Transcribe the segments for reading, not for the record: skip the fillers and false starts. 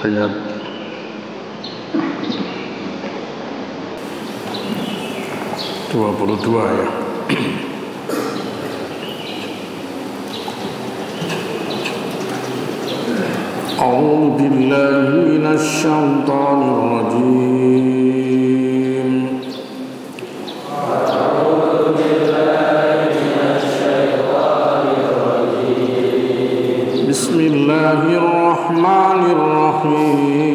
ayat 22 ya. A'udzu billahi minasyaitonir rajim. Bismillahirrahmanirrahim.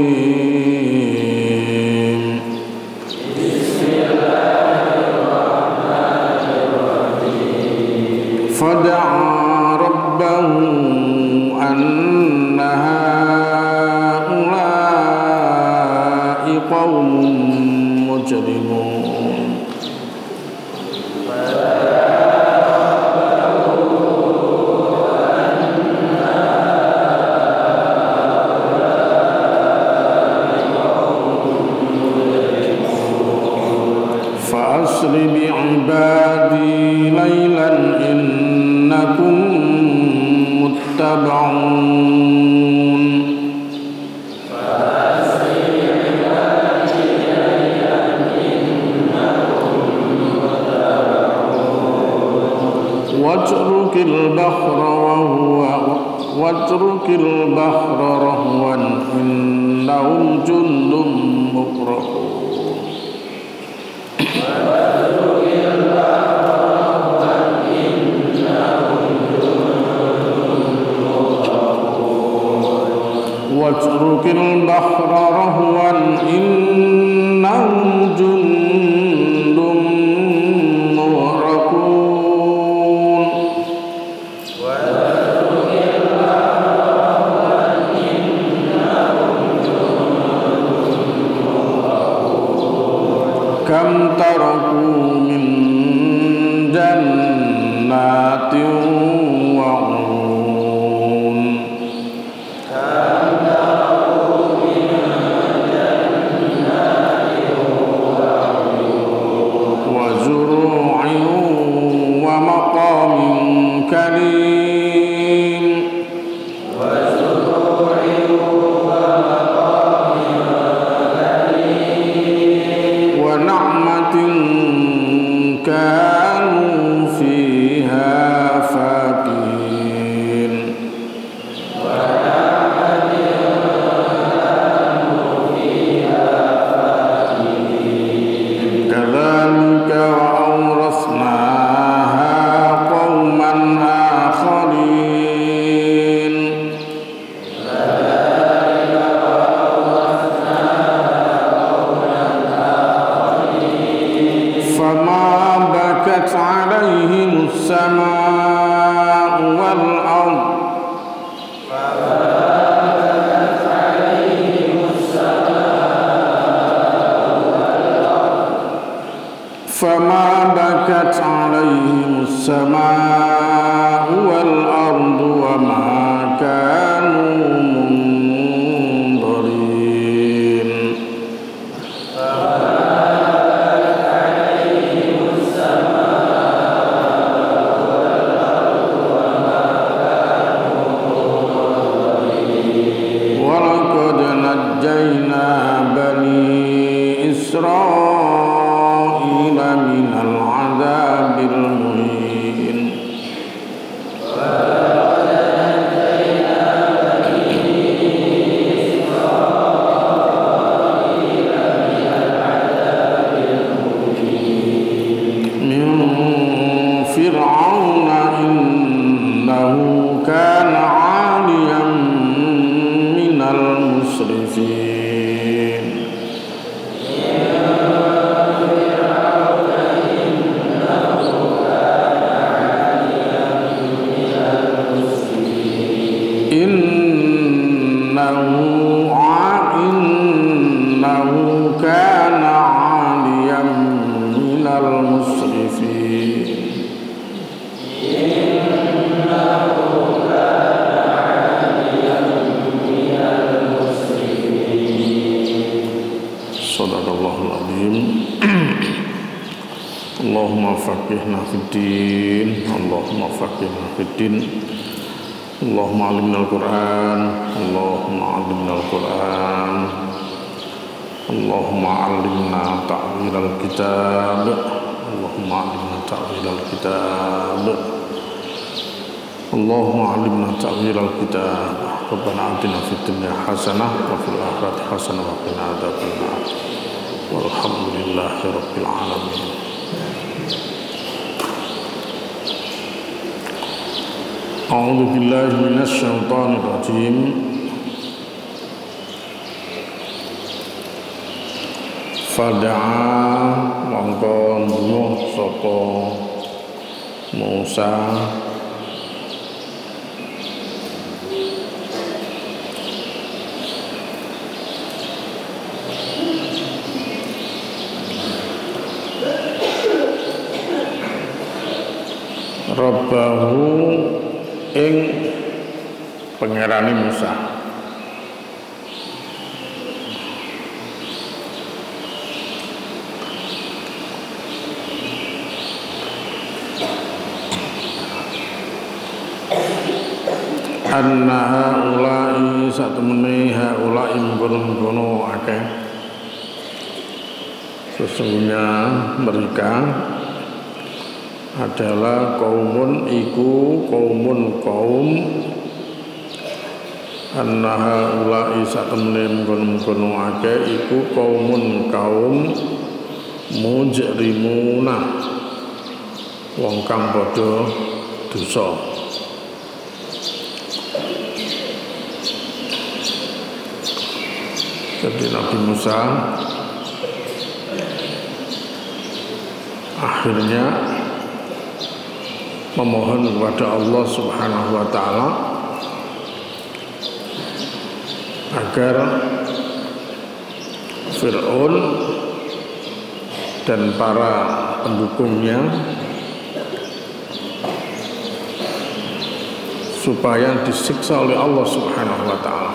Fada'a rabbahu anna ha'ula'i qaumun mujrimun. Fa'asri bi'ibadi laylan innakum muttaba'un. Watrukil bahra rahwan innahum jundum mukrahun. Watrukil bahra rahwan innahum jundum mukrahun. Kam taraku min jannatin wa uyun. Wa zuru'in wa maqamin karim. Kanu fiha fakihin. Kadzalika wa awrasnaha qauman akharin. Fama bakat alaihim as-samaa'u wal ard. Fama bakat alaihim as-samaa'u wal ard wa ma kanu munzirin. Najjayna bani Israila minal azabil muhin. Min Fir'auna innahu kana 'aliyan minal musrifin. Innahu kana 'aliyan minal musrifin. Sadaqallahul azim. Allahumma faqihna fid din. Allahumma faqihna fid din. Allahumma alimna al-Qur'an, Allahumma alimna al-Qur'an, Allahumma alimna ta'wil al-kitab, Allahumma alimna ta'wil al-kitab, Allahumma alimna ta'wil al-kitab. Rabbana atina fid dunya hasanah wa fil akhirati hasanah wa qina adzabannar. Walhamdulillahi rabbil alamin. A'udzu billahi minasy syaithanir rajim. Fada'a mongko mbuh sapa Musa Rabbahu ing pangerane Musa. Anna haula'i satemene haula'i mengkono-mengkono akeh. Sesungguhnya mereka adalah kaum annaha ulai satemene mengkono akeh iku kaum mujrimuna wong kang padha dosa. Jadi Nabi Musa akhirnya memohon kepada Allah Subhanahu wa taala agar Fir'aun dan para pendukungnya supaya disiksa oleh Allah Subhanahu wa taala.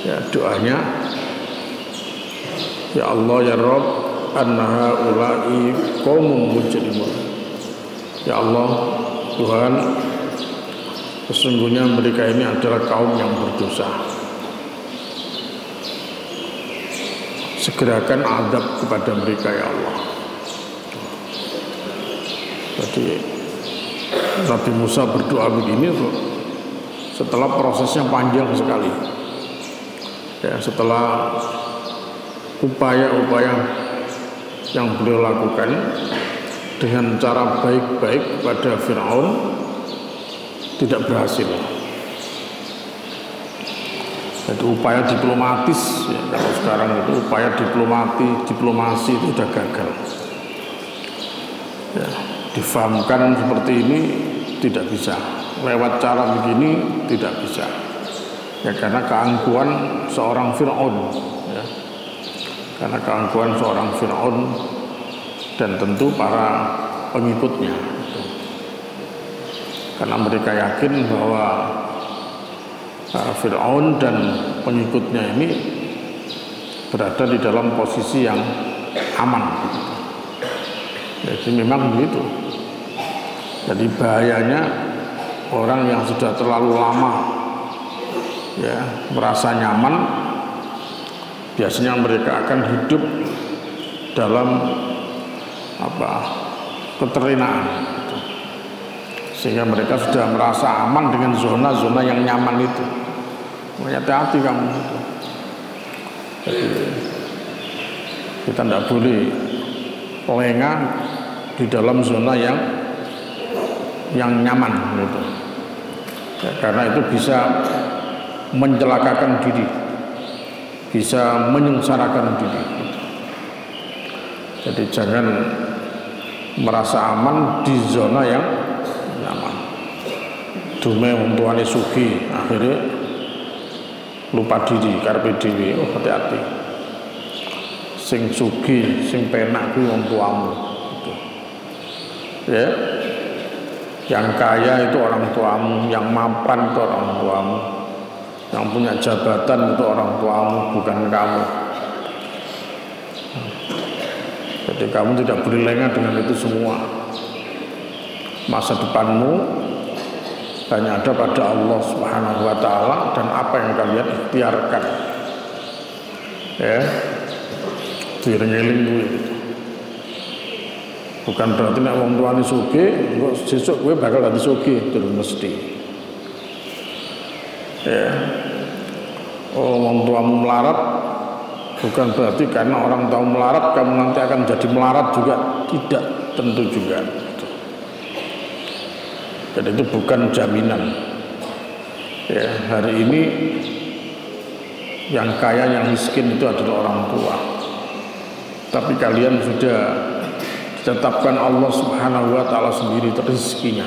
Ya, doanya, ya Allah ya Rabb, annaha ulai qaumun mujrimun. Ya Allah, Tuhan, sesungguhnya mereka ini adalah kaum yang berdosa. Segerakan azab kepada mereka ya Allah. Jadi Nabi Musa berdoa begini setelah prosesnya panjang sekali. Ya, setelah upaya-upaya yang beliau lakukan dengan cara baik-baik pada Fir'aun tidak berhasil. Jadi upaya diplomatis ya, kalau sekarang itu upaya diplomasi itu sudah gagal. Ya, difahamkan seperti ini tidak bisa. Lewat cara begini tidak bisa. Ya, karena keangkuhan seorang Fir'aun. Ya. Karena keangkuhan seorang Fir'aun dan tentu para pengikutnya, karena mereka yakin bahwa Fir'aun dan pengikutnya ini berada di dalam posisi yang aman. Jadi memang begitu. Jadi bahayanya orang yang sudah terlalu lama ya merasa nyaman, biasanya mereka akan hidup dalam keterenaan, sehingga mereka sudah merasa aman dengan zona-zona yang nyaman itu. Hati-hati kamu. Jadi kita tidak boleh lengah di dalam zona yang nyaman gitu. Ya, karena itu bisa mencelakakan diri, bisa menyengsarakan diri. Jadi jangan merasa aman di zona yang nyaman. Dume wong tuane sugih, akhirnya lupa diri, karpe dhewe. Oh, hati-hati. Sing sugih, sing penak kuwi wong tuamu. Gitu. Ya. Yang kaya itu orang tuamu, yang mapan itu orang tuamu, yang punya jabatan itu orang tuamu, bukan kamu. Jadi kamu tidak boleh lengah dengan itu semua. Masa depanmu hanya ada pada Allah Subhanahu wa taala dan apa yang kalian ikhtiarkan. Ya. Direngeling kuwi. Bukan berarti nek wong tuane sugih, engko sesuk kowe bakal dadi sugih, durung mesti. Ya. Oh, wong tuamu melarat, bukan berarti karena orang tua melarat kamu nanti akan jadi melarat juga, tidak, tentu juga. Jadi itu bukan jaminan. Ya, hari ini yang kaya, yang miskin itu adalah orang tua. Tapi kalian sudah ditetapkan Allah Subhanahu wa taala sendiri rezekinya.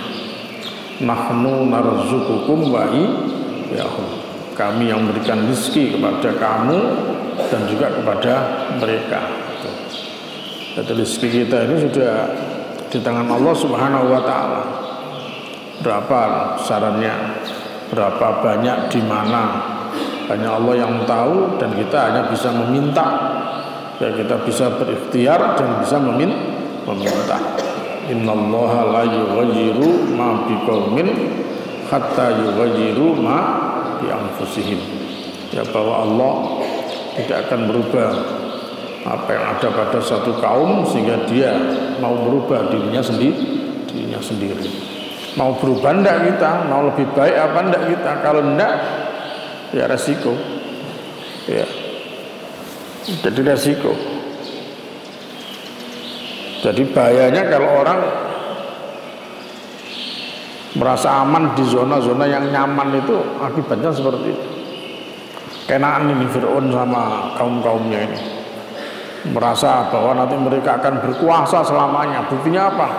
Nahnu narzuqukum wa iyyahum. Kami yang memberikan rezeki kepada kamu dan juga kepada mereka. Jadi rezeki kita ini sudah di tangan Allah Subhanahu wa taala. Berapa sarannya, berapa banyak, di mana, hanya Allah yang tahu, dan kita hanya bisa meminta. Ya, kita bisa berikhtiar dan bisa meminta. Innallaha la yughayyiru ma biqaumin hatta yughayyiru ma bi anfusihim. Ya, bahwa Allah tidak akan merubah apa yang ada pada satu kaum sehingga dia mau merubah dirinya sendiri. Mau berubah enggak kita, mau lebih baik apa enggak kita? Kalau enggak, ya resiko. Ya. Jadi resiko. Jadi bahayanya kalau orang merasa aman di zona-zona yang nyaman, itu akibatnya seperti itu. Kenaan ini Fir'aun sama kaum-kaumnya ini, merasa bahwa nanti mereka akan berkuasa selamanya. Buktinya apa?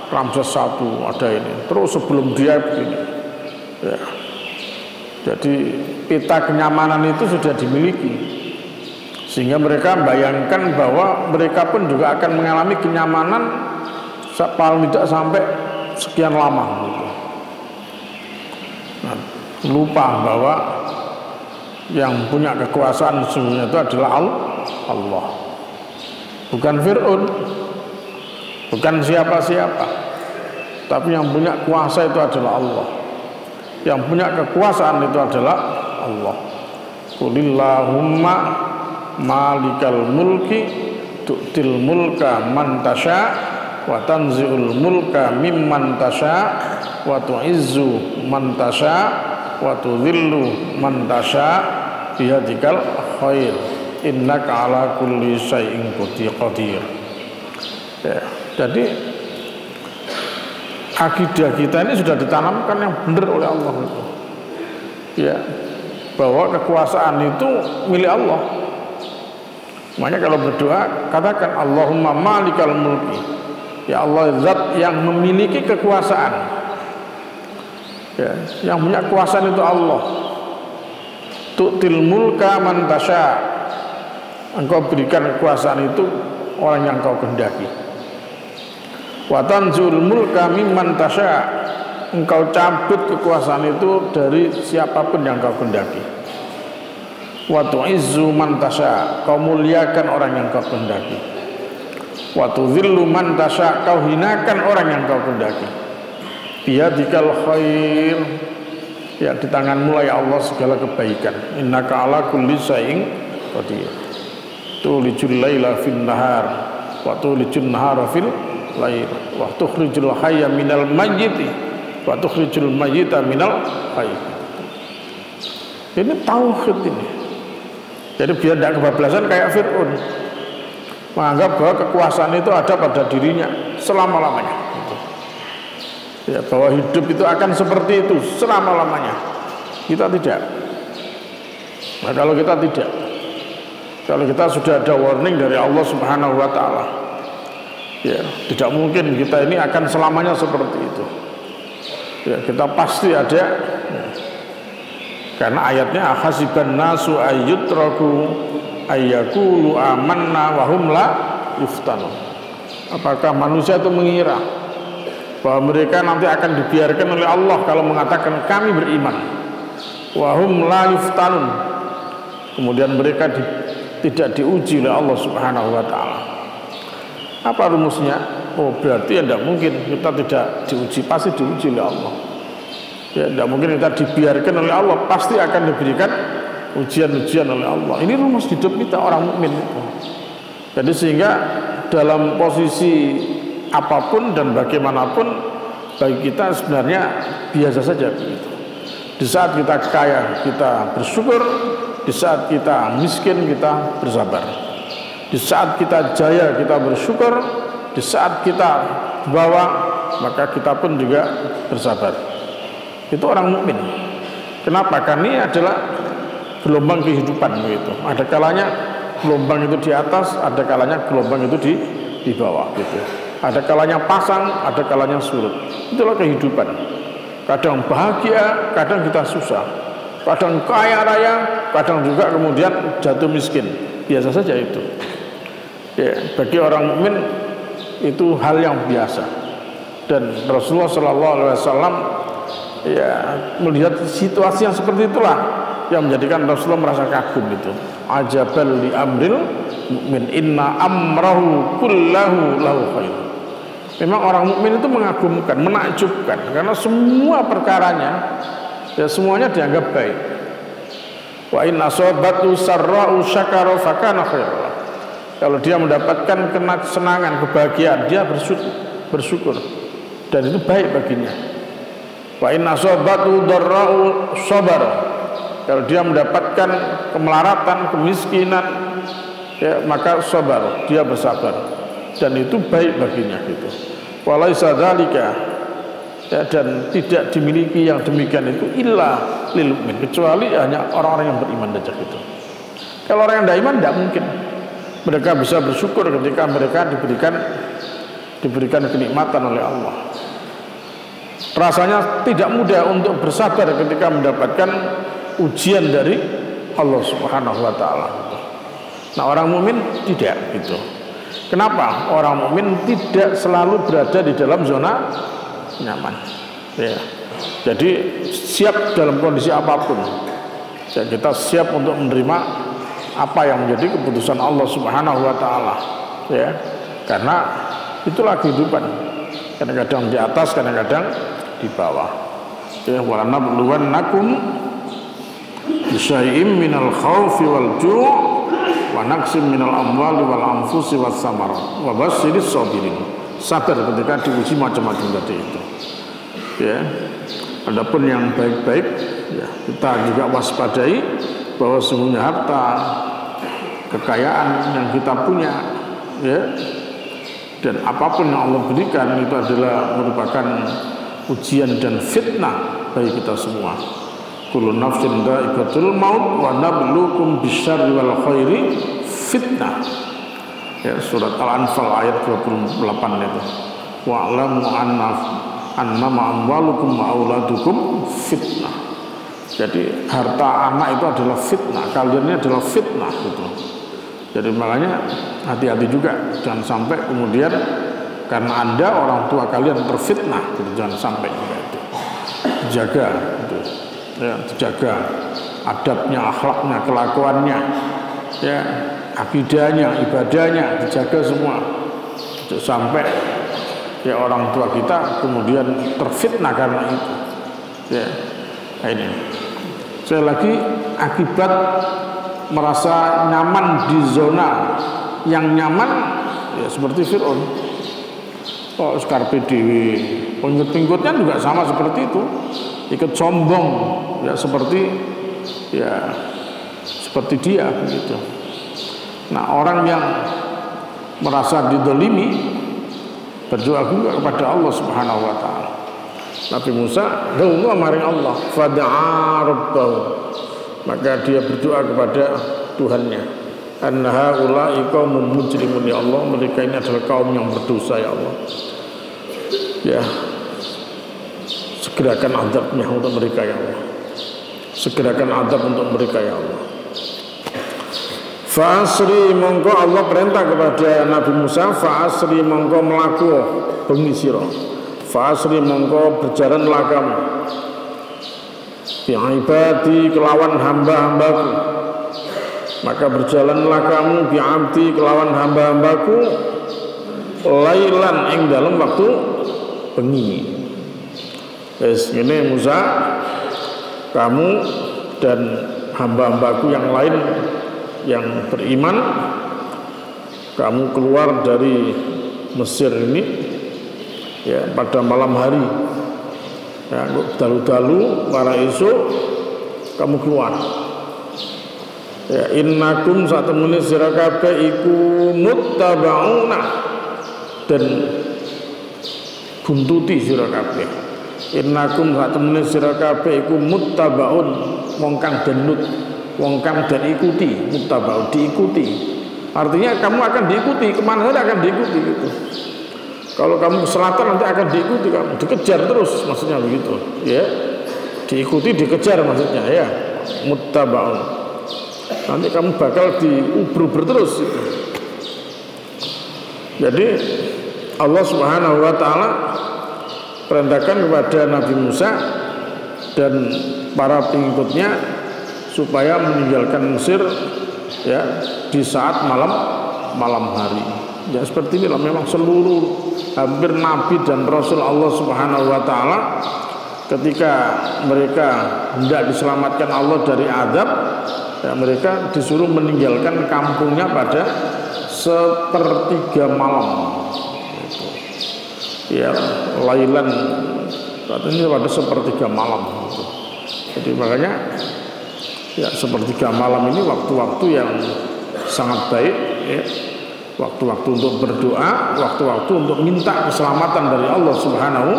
Ramses I ada ini, terus sebelum dia begini. Ya. Jadi peta kenyamanan itu sudah dimiliki, sehingga mereka bayangkan bahwa mereka pun juga akan mengalami kenyamanan paling tidak sampai sekian lama gitu. Nah, lupa bahwa yang punya kekuasaan sesungguhnya itu adalah Allah, bukan Fir'aun, bukan siapa-siapa, tapi yang punya kuasa itu adalah Allah. Yang punya kekuasaan itu adalah Allah. Qulillahumma malikal mulki tu'til mulka man tasha wa tanzi'ul mulka mimman tasha wa tu'izzu man tasha wa tudhillu man tasha biyadikal khair innaka ala kulli syai'in qadir. Ya, jadi akidah kita ini sudah ditanamkan yang benar oleh Allah itu. Ya, bahwa kekuasaan itu milik Allah. Makanya kalau berdoa katakan Allahumma malikal mulki. Ya Allah, zat yang memiliki kekuasaan. Ya, yang punya kekuasaan itu Allah. Tu'til mulka man tasha. Engkau berikan kekuasaan itu orang yang kau kehendaki. Wa tanzul mulka mimman tasha. Engkau cabut kekuasaan itu dari siapapun yang kau kehendaki. Wa tu'izzu man tasha. Kau muliakan orang yang kau kehendaki. Wa tudhillu man tasha. Kau hinakan orang yang kau kehendaki. Biyadikal khair. Ya, di tanganmu lah ya Allah segala kebaikan. Innaka ala kulli syai'in qadir. Tulijul laila fin nahar wa tulijul nahara fil lail wa tukhrijul hayya minal mayyiti wa tukhrijul mayyita minal hayy. Ini tauhid ini. Jadi biar tidak kebablasan kayak Fir'aun, menganggap bahwa kekuasaan itu ada pada dirinya selama-lamanya. Ya, bahwa hidup itu akan seperti itu selama-lamanya. Kita tidak. Nah, kalau kita tidak, kalau kita sudah ada warning dari Allah Subhanahu wa taala, ya, tidak mungkin kita ini akan selamanya seperti itu. Ya, kita pasti ada. Ya. Karena ayatnya ahasiban nasu ayyutraku ayyakulu amanna wa hum la yuftanun. Apakah manusia itu mengira bahwa mereka nanti akan dibiarkan oleh Allah kalau mengatakan kami beriman, wa hum la yuftanun, kemudian mereka tidak diuji oleh Allah Subhanahu wa taala. Apa rumusnya? Oh, berarti tidak mungkin kita tidak diuji, pasti diuji oleh Allah. Ya, tidak mungkin kita dibiarkan oleh Allah, pasti akan diberikan ujian-ujian oleh Allah. Ini rumus hidup kita orang mukmin itu. Jadi sehingga dalam posisi apapun dan bagaimanapun bagi kita sebenarnya biasa saja begitu. Di saat kita kaya kita bersyukur, di saat kita miskin kita bersabar. Di saat kita jaya kita bersyukur, di saat kita bawah maka kita pun juga bersabar. Itu orang mukmin. Kenapa? Karena ini adalah gelombang kehidupan begitu. Ada kalanya gelombang itu di atas, ada kalanya gelombang itu di bawah gitu. Ada kalanya pasang, ada kalanya surut. Itulah kehidupan. Kadang bahagia, kadang kita susah. Kadang kaya raya, kadang juga kemudian jatuh miskin. Biasa saja itu. Ya, bagi orang mukmin itu hal yang biasa. Dan Rasulullah SAW ya melihat situasi yang seperti itulah yang menjadikan Rasulullah merasa kagum itu. Ajabal li amril mukmin inna amrahu kullahu lahu khair. Memang orang mukmin itu mengagumkan, menakjubkan karena semua perkaranya ya semuanya dianggap baik. Wa in asabatu sarra'u syakara fakana khairan. Kalau dia mendapatkan kesenangan, kebahagiaan, dia bersyukur dan itu baik baginya. Wa in asabatu darra'u sabar. Kalau dia mendapatkan kemelaratan, kemiskinan, ya maka sabar, dia bersabar. Dan itu baik baginya gitu. Walaisa dzalika ya, dan tidak dimiliki yang demikian itu illa lil mu'min, kecuali hanya orang-orang yang beriman saja gitu. Kalau orang yang tidak iman tidak mungkin mereka bisa bersyukur ketika mereka diberikan kenikmatan oleh Allah. Rasanya tidak mudah untuk bersabar ketika mendapatkan ujian dari Allah Subhanahu wa taala. Nah, orang mukmin tidak gitu. Kenapa? Orang mukmin tidak selalu berada di dalam zona nyaman. Ya. Jadi siap dalam kondisi apapun. Ya, kita siap untuk menerima apa yang menjadi keputusan Allah Subhanahu wa taala. Ya. Karena itulah kehidupan. Kadang-kadang di atas, kadang-kadang di bawah. Ya, wa lanabluwannakum bisyai'im minal khaufi wal ju' wa naqsim minal amwali wal anfusi was samarat wa basyiris sabirin. Sabar ketika diuji macam-macam tadi itu. Ya. Adapun yang baik-baik ya, kita juga waspadai bahwa sesungguhnya harta kekayaan yang kita punya ya, dan apapun yang Allah berikan itu adalah merupakan ujian dan fitnah bagi kita semua. Kullu nafsin dha'iqatul maut wa nabluukum bisyarri wal khairi fitnah. Ya, surat Al-Anfal ayat 28 itu. Wa'lamu annama amwalukum wa auladukum fitnah. Jadi harta anak itu adalah fitnah, kalian ini adalah fitnah gitu. Jadi makanya hati-hati juga, jangan sampai kemudian karena Anda orang tua kalian terfitnah gitu, jangan sampai gitu. Jaga gitu. Ya, dijaga adabnya, akhlaknya, kelakuannya, ya, akidahnya, ibadahnya, dijaga semua. Jangan sampai ya orang tua kita kemudian terfitnah karena itu. Ya, nah ini. Sekali lagi akibat merasa nyaman di zona yang nyaman ya seperti Fir'aun. Oh, Skarpe Dewi, pengikut-pengikutnya juga sama seperti itu. Ikut sombong ya seperti dia begitu. Nah, orang yang merasa didolimi berdoa juga kepada Allah Subhanahu wa taala. Nabi Musa doa maring Allah, fada'a rabbahu, maka dia berdoa kepada Tuhannya, anna haula'i qaumun mujrimun, ya Allah, mereka ini adalah kaum yang berdosa ya Allah. Ya, segerakan azabnya untuk mereka ya Allah, segerakan azab untuk mereka ya Allah. Fa'asri mongko, Allah perintah kepada Nabi Musa, fa'asri mongko melaku bengi sira, fa'asri mongko berjalanlah kamu bi'ibadi kelawan hamba-hambaku, maka berjalanlah kamu bi'abdi kelawan hamba-hambaku lailan ing dalam waktu bengi. Wes ngene Musa, kamu dan hamba-hambaku yang lain yang beriman, kamu keluar dari Mesir ini ya pada malam hari. Ya, dalu-dalu para esok kamu keluar. Ya, innakum satemene sira kabeh iku muttabauna dan buntuti sira kabeh. Innakum satemene sira kabeh iku muttabaun wong kang denut, wong kang dan ikuti, muttabaun diikuti. Artinya kamu akan diikuti, kemana saja akan diikuti gitu. Kalau kamu ke selatan nanti akan diikuti kamu, dikejar terus maksudnya begitu, ya. Diikuti, dikejar maksudnya ya. Muttabaun. Nanti kamu bakal diuber-uber terus gitu. Jadi Allah Subhanahu wa taala perintahkan kepada Nabi Musa dan para pengikutnya supaya meninggalkan Mesir ya di saat malam hari. Ya seperti inilah memang seluruh hampir nabi dan rasul Allah Subhanahu wa taala ketika mereka hendak diselamatkan Allah dari azab, ya mereka disuruh meninggalkan kampungnya pada sepertiga malam. Ya, lailan katanya pada sepertiga malam. Jadi makanya ya sepertiga malam ini waktu-waktu yang sangat baik ya. Waktu-waktu untuk berdoa, waktu-waktu untuk minta keselamatan dari Allah Subhanahu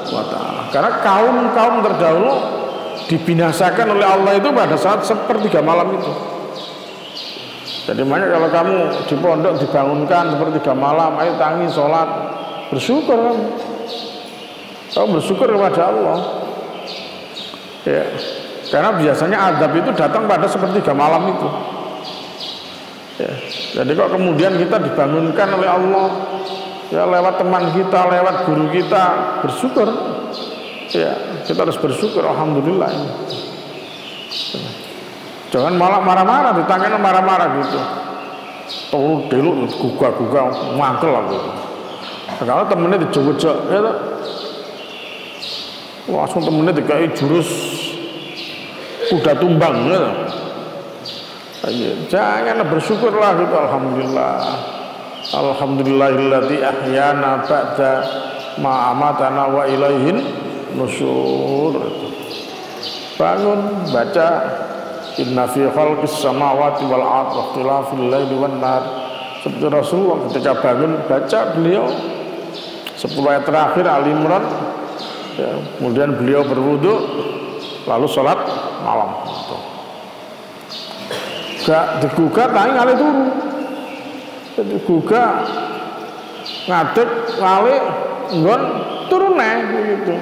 wa taala. Karena kaum-kaum terdahulu dibinasakan oleh Allah itu pada saat sepertiga malam itu. Jadi makanya kalau kamu di pondok dibangunkan sepertiga malam, ayo tangi sholat, bersyukur kamu. Kamu bersyukur kepada Allah. Ya. Karena biasanya azab itu datang pada sepertiga malam itu. Ya. Jadi kok kemudian kita dibangunkan oleh Allah ya lewat teman kita, lewat guru kita, bersyukur. Ya, kita harus bersyukur, alhamdulillah ini. Jangan malah marah-marah, ditanya marah-marah gitu. Tolu delu gugah-gugah mangkel lah gitu. Kalau temennya dijojok ya toh. Langsung temennya dikai jurus kuda tumbang ya toh. Jangan bersyukurlah gitu, alhamdulillah. Alhamdulillahilladzi ahyana ba'da ma amatana wa ilaihin nusyur. Bangun baca inna fi khalqis samawati wal ardi wa ikhtilafil laili wan nahar. Seperti Rasulullah ketika bangun baca beliau 10 ayat terakhir Al Imran ya, kemudian beliau berwudu lalu sholat malam gitu. Gak digugah tangi ngalih turu. Digugah ngadeg ngalih nggon turu neh gitu.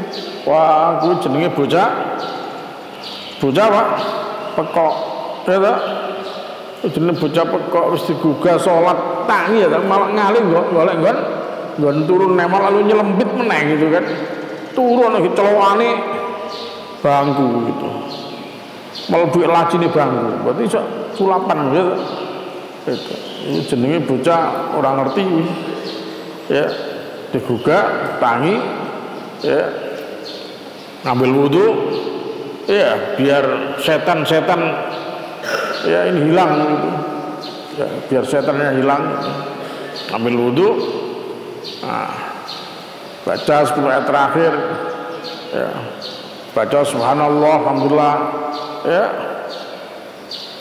Wah, kuwi jenenge bocah. Bocah Pak pekok. Ya ta? Jenenge bocah pekok wis digugah salat tangi ya malah ngalih golek nggon turu neh lalu nyelempit meneh gitu kan. Turu ana celokane bangku gitu. Mlebu lajine bangku. Berarti iso sulapan gitu. Itu. Ini jenenge bocah orang ngerti. Ya, digugah, tangi, ya, ngambil wudu, ya, biar setan-setan ya ini hilang gitu. Ya, biar setannya hilang. Ambil wudu. Nah, baca 10 ayat terakhir. Ya. Baca subhanallah, alhamdulillah. Ya.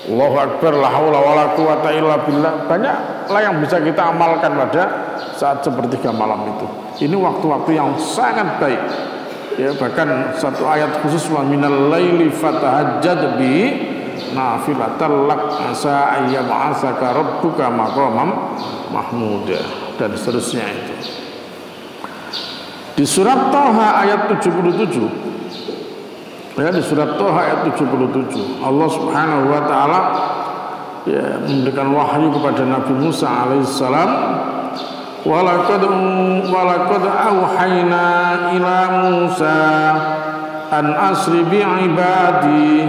Allahu akbar, la haula wala quwata illa billah. Banyaklah yang bisa kita amalkan pada saat sepertiga malam itu. Ini waktu-waktu yang sangat baik. Ya, bahkan satu ayat khusus wa minal laili fatahajjad bi nafilatan lak asa ayyab'atsaka rabbuka maqamam mahmuda dan seterusnya itu. Di surat Thaha ayat 77. Ya, di surat Thaha ayat 77 Allah Subhanahu wa taala ya memberikan wahyu kepada Nabi Musa alaihissalam walaqad auhayna ila Musa an asri bi ibadi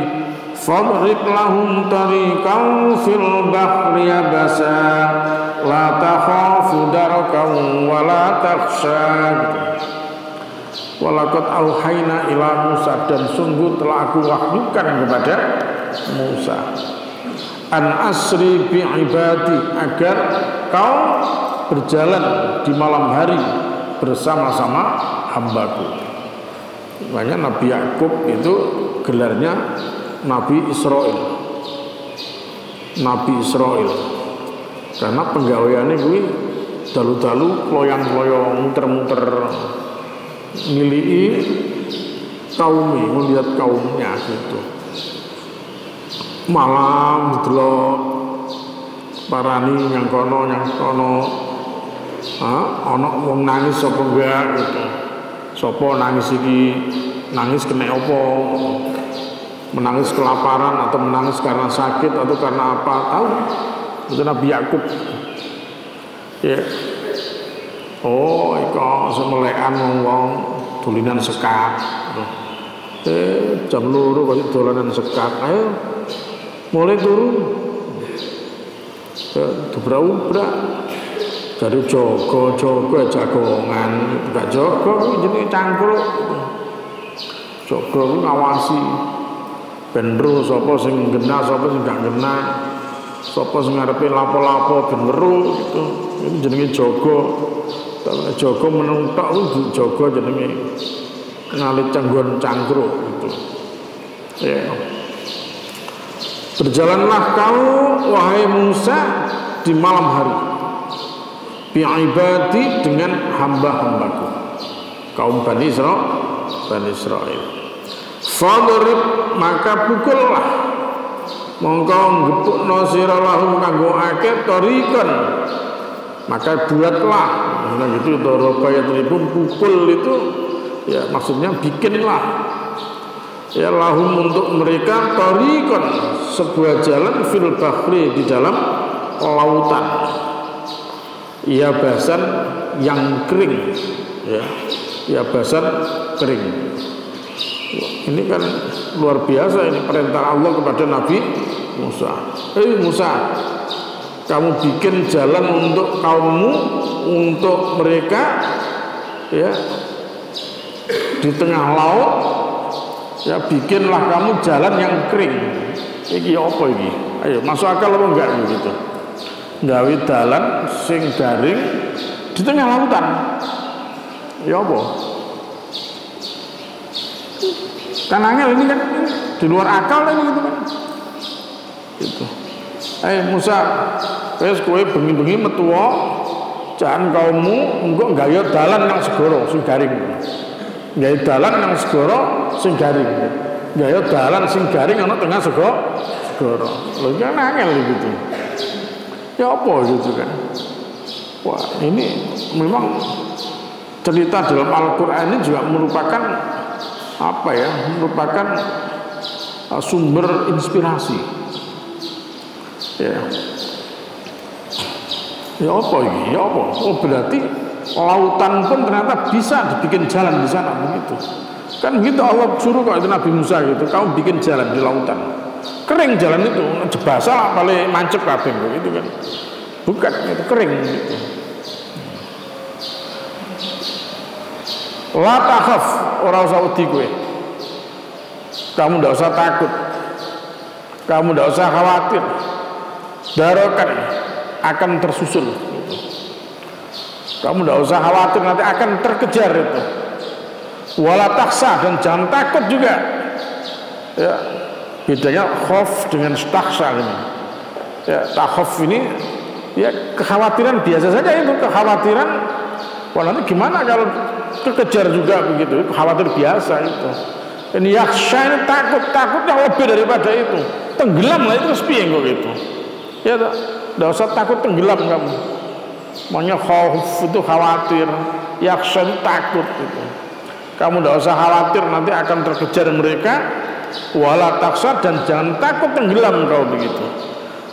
fadrib lahum tariqan fil bahri yabasa la takhafu darakan wa la takhsha. Walaqad auhayna ila Musa, dan sungguh telah aku wahyukan kepada Musa, an asri bi ibadi, agar kau berjalan di malam hari bersama-sama hambaku. Makanya Nabi Yakub itu gelarnya Nabi Israel. Nabi Israel. Karena penggaweannya gue dalu-dalu kloyang-kloyong muter-muter milih kaumnya, melihat kaumnya gitu. Malam delok parani yang kono ana wong nangis sapa enggak gitu. Sapa nangis iki, nangis kena apa? Menangis kelaparan atau menangis karena sakit atau karena apa? Tahu? Itu Nabi Yakub. Ya. Oh, iko semelekan wong dolinan sekat. Jam 2 kok dolanan sekat. Ayo mulai turun. Dobrak-ubrak. Dari jogo jagongan, gak jogo jenenge cangkruk. Jogo ngawasi ben ro sapa sing genah, sapa sing gak genah. Sapa sing ngarepe lapo-lapo ben weruh gitu. Ini jenenge jogo. Jogo menung tok jogo jenenge ngalit canggon cangkruk gitu. Ya. Berjalanlah kau wahai Musa di malam hari bi'ibadi, dengan hamba-hambaku, kaum Bani Israel. Fadrib, maka pukullah, mongko ngepukno sira lahum kanggo akeh tarikan, maka buatlah. Nah gitu, doroba yatribun, pukul itu ya maksudnya bikinlah ya lahum untuk mereka tarikan, sebuah jalan fil bahri, di dalam lautan, ya basan yang kering, ya basan kering. Ini kan luar biasa, ini perintah Allah kepada Nabi Musa. Musa, kamu bikin jalan untuk kaummu, untuk mereka, ya di tengah laut, ya bikinlah kamu jalan yang kering. Iki apa iki? Ayo, masuk akal apa enggak gitu? Gawe dalan sing garing di tengah lautan. Ya apa? Kan angel ini kan, di luar akal ini gitu kan. Gitu. Musa, wis kowe bengi-bengi metuwa, jangan kaummu engko gawe dalan nang segara sing garing. Gawe dalan nang segara sing garing. Gawe dalan sing garing ana tengah segara. Lho kan angel gitu. Ya apa gitu kan. Wah, ini memang cerita dalam Al-Quran ini juga merupakan apa ya, merupakan sumber inspirasi. Ya apa ini? Ya apa? Oh berarti lautan pun ternyata bisa dibikin jalan di sana begitu. Kan begitu Allah suruh kok itu Nabi Musa gitu, kamu bikin jalan di lautan. Kering jalan itu, jebasa lah paling mancep kabeh gitu kan. Bukan, itu kering gitu. La takhaf, ora usah wedi kowe. Kamu ndak usah takut. Kamu ndak usah khawatir. Darokan akan tersusul gitu. Kamu ndak usah khawatir, nanti akan terkejar itu. Wala takhsa, dan jangan takut juga. Ya, bedanya khauf dengan takhsa ini. Ya, takhaf ini ya kekhawatiran biasa saja, itu kekhawatiran. Wah nanti gimana kalau kekejar juga begitu, khawatir biasa itu. Ini yakhsha ini takut yang lebih daripada itu. Tenggelam lah itu sepi kok gitu. Ya tidak usah takut tenggelam kamu. Makanya khauf itu khawatir, yakhsha itu takut gitu. Kamu tidak usah khawatir nanti akan terkejar mereka. Wala taksa, dan jangan takut tenggelam kau begitu.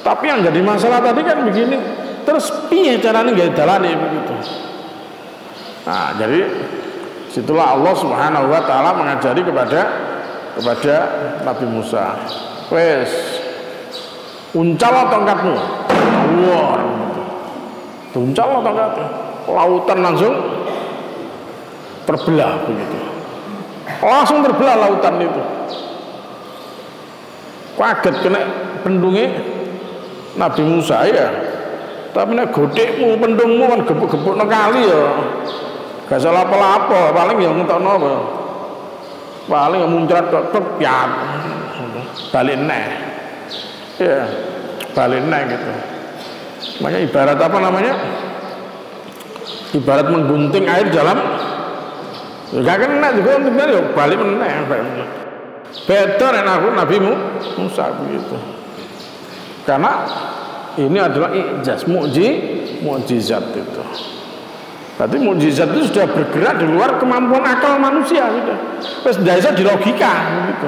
Tapi yang jadi masalah tadi kan begini, terus piye caranya nggak dalane begitu. Nah, jadi situlah Allah Subhanahu wa taala mengajari kepada Nabi Musa. Wes, uncallah tongkatmu. Wah, uncallah tongkatnya. Lautan langsung terbelah begitu. Langsung terbelah lautan itu. Kaget kena pendungnya Nabi Musa ya. Tapi nek godhekmu pendungmu kan gebuk-gebuk kali ya. Gak salah apa-apa, paling ya ngentokno apa. Paling muncrat tok ya. Balik neh. Ya, balik neh gitu. Makanya ibarat apa namanya? Ibarat menggunting air dalam gak kena juga untuk ya balik meneh. Beda dengan aku Nabi Musa begitu. Karena ini adalah ijaz, mukjizat itu. Berarti mukjizat itu sudah bergerak di luar kemampuan akal manusia gitu. Terus dasar di logika gitu.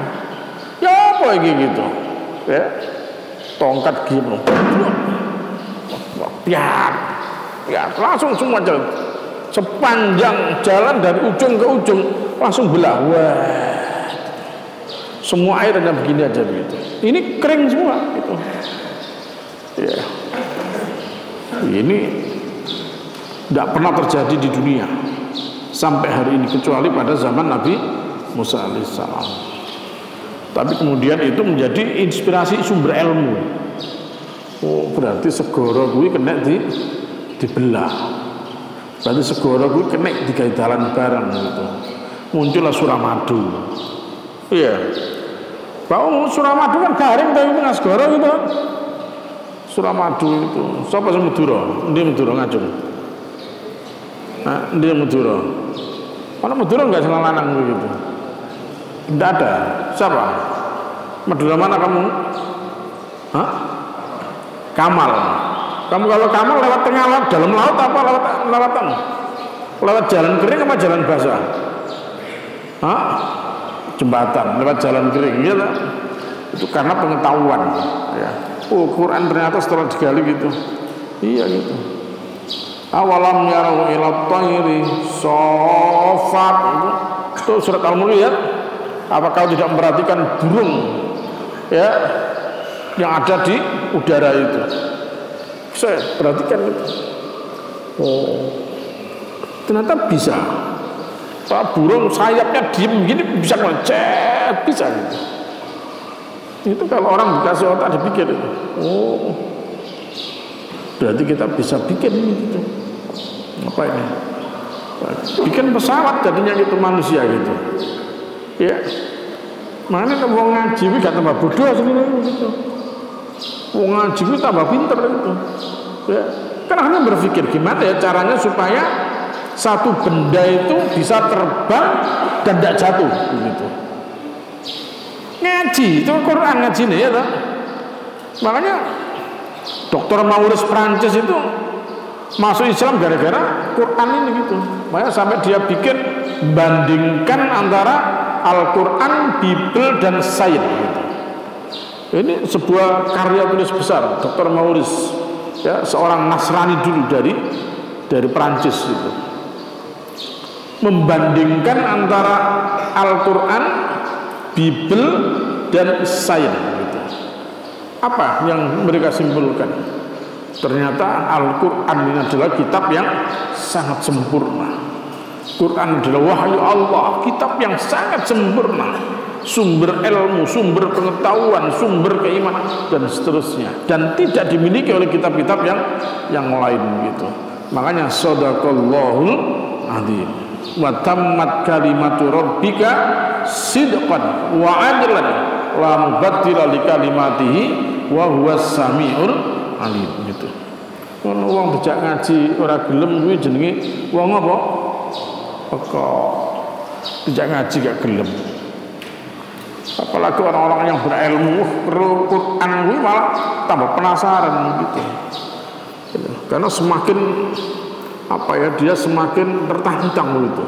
Ya apa ini gitu. Ya. Tongkat gitu. Piat. Ya, langsung semua jalan. Sepanjang jalan dari ujung ke ujung langsung belah. Wah. Semua air hanya begini aja begitu. Ini kering semua gitu. Ya. Ini tidak pernah terjadi di dunia sampai hari ini kecuali pada zaman Nabi Musa alaihissalam. Tapi kemudian itu menjadi inspirasi sumber ilmu. Oh, berarti segoro kuwi kena dibelah. Berarti segoro kuwi kena digawe dalan barang gitu. Muncullah Suramadu. Iya. Bau Suramadu kan garing tapi tengah segoro gitu. Suramadu itu. Siapa sing Madura? Ndi Madura ngajeng. Nah, ndi Madura. Mana Madura enggak salah lanang begitu. Tidak ada. Siapa? Madura mana kamu? Hah? Kamal. Kamu kalau Kamal lewat tengah laut, dalam laut apa lewat jalan kering apa jalan basah? Hah? Jembatan, lewat jalan kering ya tak? Itu karena pengetahuan ya. Oh, Quran ternyata setelah digali gitu. Iya gitu. Awalam yarau ila tayri sofat itu surat Al-Mulk ya. Apakah kau tidak memperhatikan burung ya yang ada di udara itu? Saya perhatikan itu. Oh, ternyata bisa. Pak burung sayapnya diem gini bisa ngecet, bisa gitu. Itu kalau orang dikasih otak dipikir itu. Oh, berarti kita bisa bikin gitu. Apa ini? Bikin pesawat jadinya gitu manusia gitu. Ya, mana kalau mau ngaji gak tambah bodoh sebenarnya gitu. Mau ngaji tambah pinter gitu. Ya, karena hanya berpikir gimana ya caranya supaya satu benda itu bisa terbang dan tidak jatuh gitu. Ngaji itu Quran ngaji nih ya tak? Makanya Dr. Maurice Prancis itu masuk Islam gara-gara Quran ini gitu. Makanya sampai dia bikin bandingkan antara Al-Quran, Bible dan sains gitu. Ini sebuah karya tulis besar Dr. Maurice ya, seorang Nasrani dulu dari Prancis itu. Membandingkan antara Al-Quran, Bible dan sains gitu. Apa yang mereka simpulkan? Ternyata Al-Quran ini adalah kitab yang sangat sempurna. Quran adalah wahyu Allah, kitab yang sangat sempurna, sumber ilmu, sumber pengetahuan, sumber keimanan dan seterusnya, dan tidak dimiliki oleh kitab-kitab yang lain gitu. Makanya shadaqallahul adzim wa tammat kalimatu rabbika sidqan wa adlan la mubaddila li kalimatihi wa huwas samiul alim gitu. Ono wong dijak ngaji ora gelem kuwi jenenge wong apa? Pekok. Dijak ngaji gak gelem. Apalagi orang-orang yang berilmu Quran kuwi malah tambah penasaran gitu. Karena semakin apa ya, dia semakin tertantang gitu.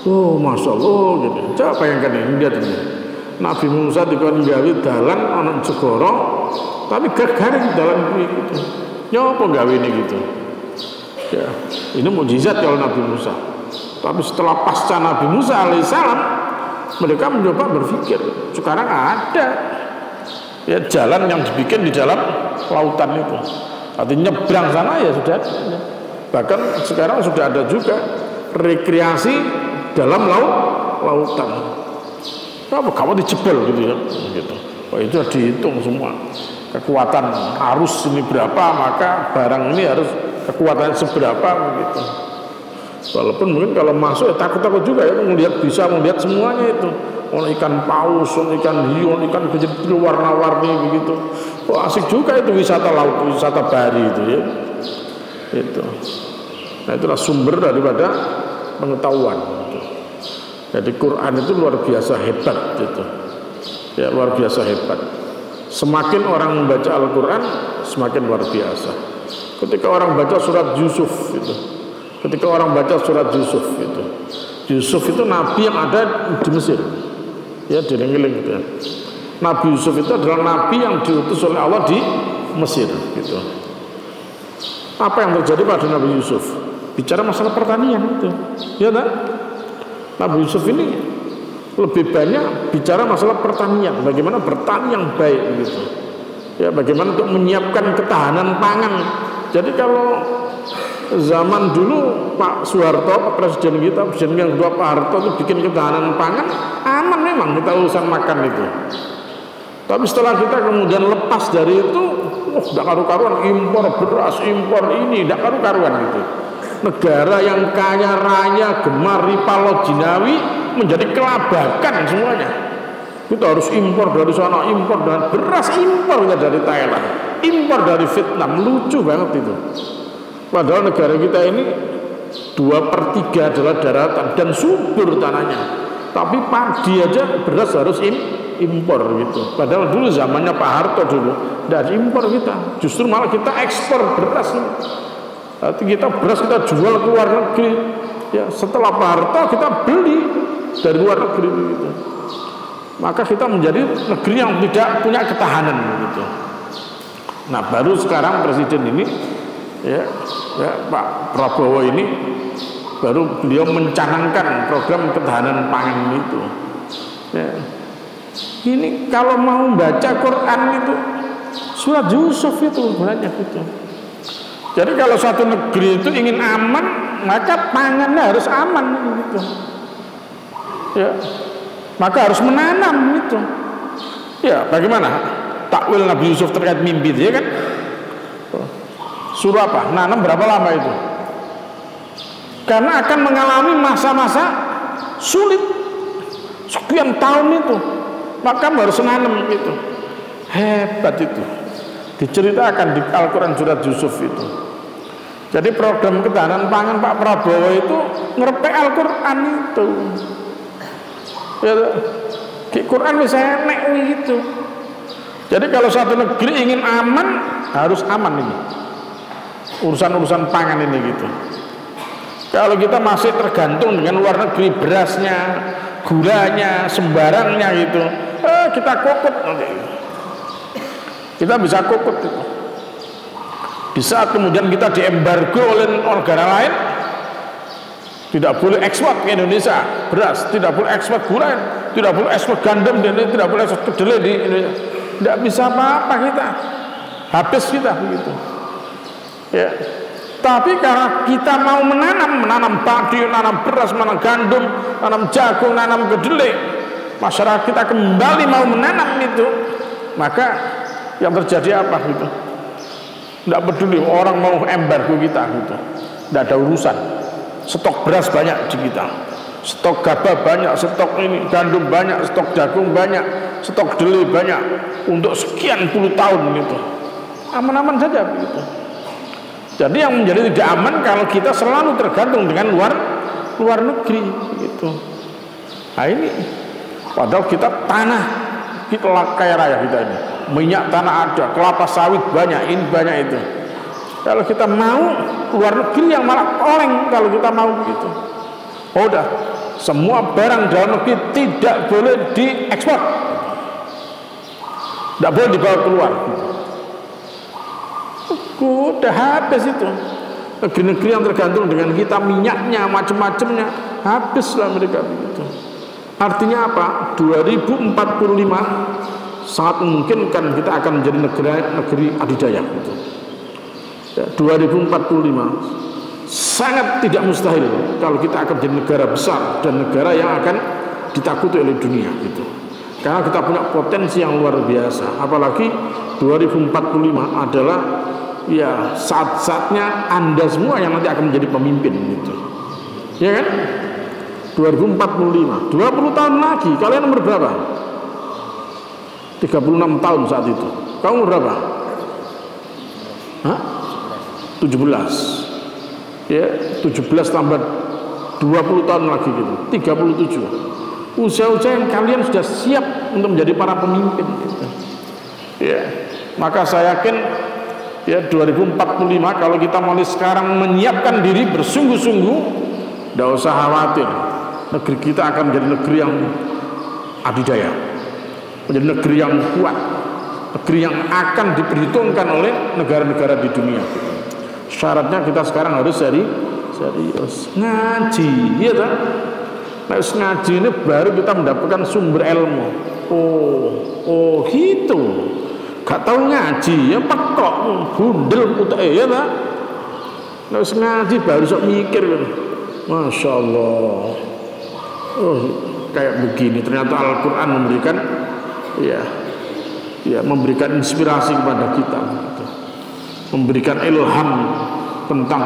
Oh, masya Allah gitu. Coba bayangkan ini, lihat ini. Nabi Musa dikon gawe dalan ana segara, tapi garing dalan kuwi gitu. Nyopo gawe ini gitu. Ya, ini mukjizat kalau Nabi Musa. Tapi setelah pasca Nabi Musa alaihissalam, mereka mencoba berpikir, sekarang ada ya jalan yang dibikin di dalam lautan itu. Artinya nyebrang sana ya sudah. Bahkan sekarang sudah ada juga rekreasi dalam lautan. Apa kamu dijebol gitu ya? Gitu. Oh, itu dihitung semua. Kekuatan arus ini berapa, maka barang ini harus kekuatannya seberapa begitu. Walaupun mungkin kalau masuk ya takut-takut juga ya, bisa melihat semuanya itu. Ikan paus, ikan hiu, ikan kecil warna-warni begitu. Oh, asik juga itu wisata laut, wisata bahari itu ya. Itu. Nah, itulah sumber daripada pengetahuan. Jadi Quran itu luar biasa hebat gitu. Ya, luar biasa hebat. Semakin orang membaca Al-Quran, semakin luar biasa. Ketika orang baca surat Yusuf itu, ketika orang baca surat Yusuf itu, Yusuf itu nabi yang ada di Mesir, ya, di Ngiling gitu ya. Nabi Yusuf itu adalah nabi yang diutus oleh Allah di Mesir gitu. Apa yang terjadi pada Nabi Yusuf? Bicara masalah pertanian itu, ya tak? Nabi Yusuf ini lebih banyak bicara masalah pertanian, bagaimana bertani yang baik gitu. Ya, bagaimana untuk menyiapkan ketahanan pangan. Jadi kalau zaman dulu Pak Soeharto, presiden kita, presiden yang kedua Pak Harto itu bikin ketahanan pangan, aman memang kita urusan makan itu. Tapi setelah kita kemudian lepas dari itu, tidak karu-karuan, impor beras, impor ini, tidak karu-karuan gitu. Negara yang kaya raya, gemar ripalo jinawi menjadi kelabakan semuanya. Kita harus impor dari sana, impor dan beras, impor dari Thailand, impor dari Vietnam. Lucu banget itu. Padahal negara kita ini 2/3 adalah daratan dan subur tanahnya, tapi padi aja beras harus impor gitu. Padahal dulu zamannya Pak Harto dulu tidak impor kita, justru malah kita ekspor beras. Nanti kita beras kita jual ke luar negeri. Ya, setelah Pak Harto kita beli dari luar negeri gitu. Maka kita menjadi negeri yang tidak punya ketahanan gitu. Nah, baru sekarang presiden ini ya Pak Prabowo ini baru beliau mencanangkan program ketahanan pangan itu. Ya. Ini kalau mau baca Quran itu surat Yusuf itu banyak itu. Jadi kalau satu negeri itu ingin aman, maka pangannya harus aman gitu. Ya. Maka harus menanam itu. Ya, bagaimana takwil Nabi Yusuf terkait mimpi dia kan? Suruh apa? Nanam berapa lama itu? Karena akan mengalami masa-masa sulit sekian tahun itu, maka harus menanam itu. Hebat itu. Diceritakan di Al-Quran surat Yusuf itu. Jadi program ketahanan pangan Pak Prabowo itu ngerepek Al-Quran itu. Ya, Quran bisa enek gitu. Jadi kalau satu negeri ingin aman, harus aman ini. Urusan-urusan pangan ini gitu. Kalau kita masih tergantung dengan luar negeri, berasnya, gulanya, sembarangnya gitu, kita kokot nanti. Kita bisa kokot itu. Di saat kemudian kita diembargo oleh negara lain, tidak boleh ekspor ke Indonesia beras, tidak boleh ekspor gula, tidak boleh ekspor gandum, dan tidak boleh ekspor kedelai di Indonesia. Tidak bisa apa-apa kita, habis kita begitu. Ya. Tapi karena kita mau menanam padi, menanam beras, menanam gandum, menanam jagung, menanam kedelai, masyarakat kita kembali mau menanam itu, maka yang terjadi apa gitu? Tidak peduli orang mau embargo kita gitu, tidak ada urusan. Stok beras banyak di kita, stok gabah banyak, stok ini gandum banyak, stok jagung banyak, stok kedelai banyak untuk sekian puluh tahun gitu, aman-aman saja begitu. Jadi yang menjadi tidak aman kalau kita selalu tergantung dengan luar negeri gitu. Nah ini padahal kita tanah kita kaya raya kita ini, minyak tanah ada, kelapa sawit banyak, ini banyak itu. Kalau kita mau luar negeri yang malah oleng kalau kita mau begitu. Oh, udah semua barang dalam negeri tidak boleh diekspor, tidak boleh dibawa keluar. Udah habis itu. Negeri-negeri yang tergantung dengan kita, minyaknya, macam-macamnya, habislah mereka begitu. Artinya apa? 2045 sangat memungkinkan kita akan menjadi negeri adidaya gitu. Ya, 2045 sangat tidak mustahil kalau kita akan menjadi negara besar dan negara yang akan ditakuti oleh dunia gitu. Karena kita punya potensi yang luar biasa. Apalagi 2045 adalah ya saat-saatnya Anda semua yang nanti akan menjadi pemimpin gitu. Ya kan? 2045, 20 tahun lagi. Kalian umur berapa? 36 tahun saat itu. Kamu umur berapa? Hah? 17. Ya, 17 tambah 20 tahun lagi gitu. 37. Usia-usia yang kalian sudah siap untuk menjadi para pemimpin gitu. Ya, maka saya yakin ya 2045 kalau kita mulai sekarang menyiapkan diri bersungguh-sungguh, tidak usah khawatir, negeri kita akan menjadi negeri yang adidaya, menjadi negeri yang kuat, negeri yang akan diperhitungkan oleh negara-negara di dunia. Syaratnya kita sekarang harus serius ngaji, ya kan? Nah, ngaji ini baru kita mendapatkan sumber ilmu. Oh gitu. Gak tahu ngaji ya pekok bundel putek ya tak? Nah, ngaji baru sok mikir kan. Masya Allah. Oh, kayak begini ternyata Al-Quran memberikan memberikan inspirasi kepada kita gitu. Memberikan ilham tentang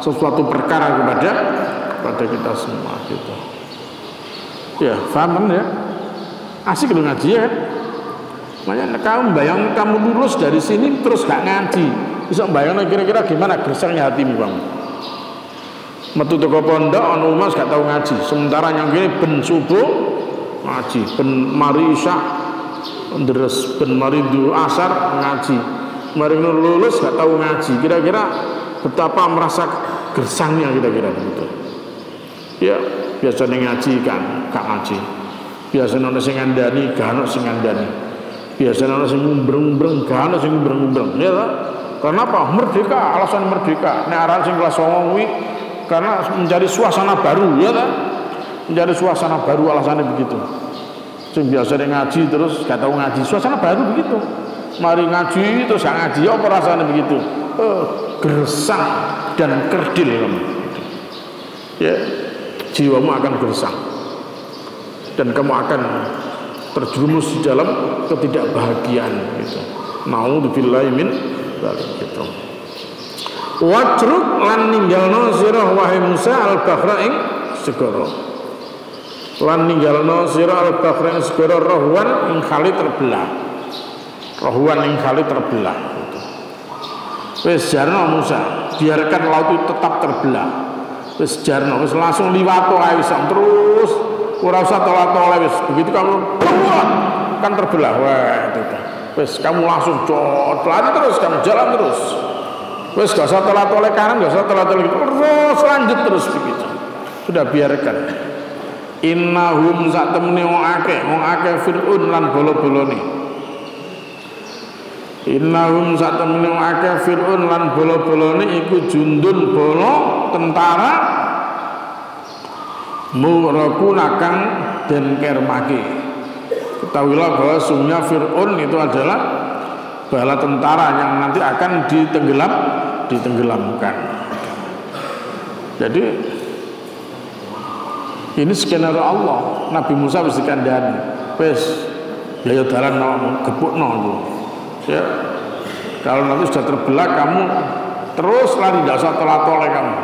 sesuatu perkara kepada kita semua gitu. Ya, paham kan ya? Asik lu ngaji ya kan? Makanya kamu bayang kamu lulus dari sini terus gak ngaji, bisa bayang kira-kira gimana gersangnya hatimu kamu. Metu toko pondok ana umas gak tahu ngaji, sementara yang gini ben subuh ngaji, ben mari isya ndres, ben mari du asar ngaji. Mari lulus gak tahu ngaji, kira-kira betapa merasa gersangnya kira-kira begitu. Ya, biasanya ngaji kan gak ngaji, biasanya ana sing ngandani gak ana sing ngandani, biasanya ana sing ngumbreng-umbreng gak ana sing ngumbreng-umbreng, ya ta? Karena apa? Merdeka, alasan merdeka. Nek aran sing kelas 9 kuwi karena mencari suasana baru, ya ta? Mencari suasana baru alasannya begitu. Sing biasanya ngaji terus gak tahu ngaji, suasana baru begitu. Mari ngaji terus gak ngaji, apa rasanya begitu? Gersang dan kerdil kamu. Ya, jiwamu akan gersang dan kamu akan terjerumus di dalam ketidakbahagiaan gitu. Naudzubillahi min dzalik gitu. Wajruk lan ninggalno sira wahai Musa al-bahra ing segara. Lan ninggalno sira al-bahra ing segara rohwan ing kali terbelah. Rohwan ing kali terbelah gitu. Wis jarno Musa, biarkan laut itu tetap terbelah. Wis jarno, wis langsung liwat ae wis terus ora usah tolak-tolak wis. Begitu kamu keluar kan terbelah. Wah, itu dah. Wis kamu langsung lari terus, kamu jalan terus. Wis gak usah tolak-tolak kanan, gak usah tolak-tolak terus, lanjut terus begitu. Sudah biarkan. Innahum sak temene wong akeh Fir'aun lan bolo-bolone. Innahum sak temene wong akeh Fir'aun lan bolo-bolone iku jundun bolo tentara mughraquna kang den kermake. Ketahuilah bahwa sungguhnya Fir'aun itu adalah bala tentara yang nanti akan ditenggelamkan. Jadi ini skenario Allah. Nabi Musa wis dikandani, wis ya dalan gepukno itu. Ya. Kalau nanti sudah terbelah kamu terus lari, tidak usah tolak-tolak kamu.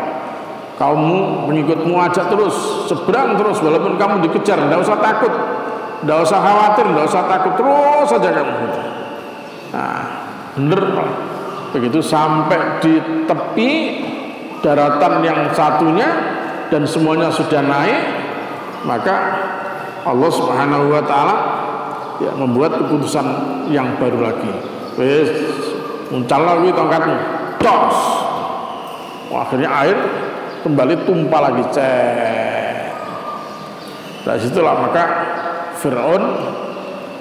Kamu pengikutmu ajak terus, seberang terus walaupun kamu dikejar, tidak usah takut, tidak usah khawatir, tidak usah takut, terus saja kamu. Nah, bener begitu sampai di tepi daratan yang satunya dan semuanya sudah naik, maka Allah Subhanahu wa taala ya membuat keputusan yang baru lagi. Wes muncul lagi tongkatmu, tos. Akhirnya air kembali tumpah lagi, dari situlah maka Fir'aun